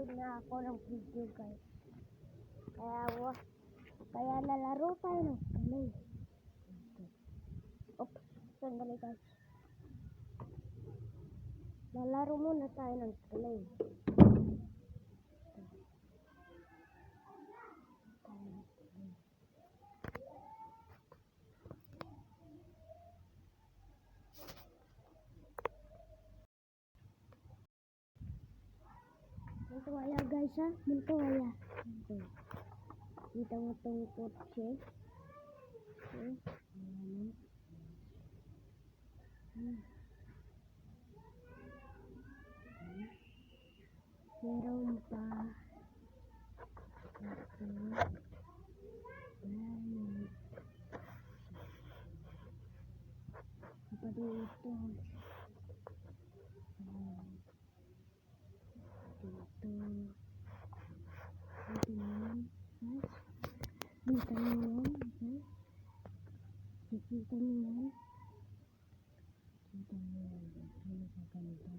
mag-upload na ako ng video guys. Kaya lalaro tayo ng clay. Oops, sandali guys. Lalaro muna tayo ng clay. Ito wala guys ha. Ito wala. Kita mo itong kotse. Meron pa. Apa dito? Kita mo yan. Kita mo yan. Kita mo yan. Nakaganda.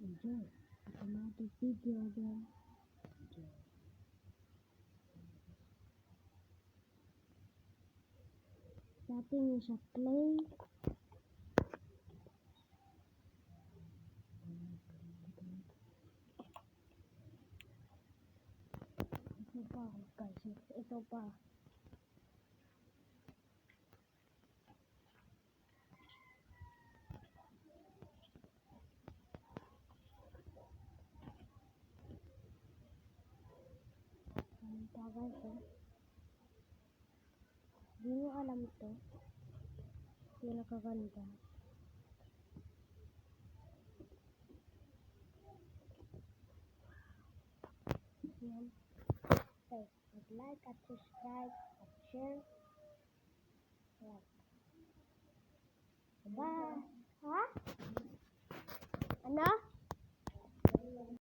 Enjoy. Automatic video again. Setting sa clay. Ito pa guys. Ito pa. Guys, hindi nyo alam ito. Yung nakaganda. Yan. Okay. Mag-like at subscribe at share. Yan. Bye! Ha? Ano?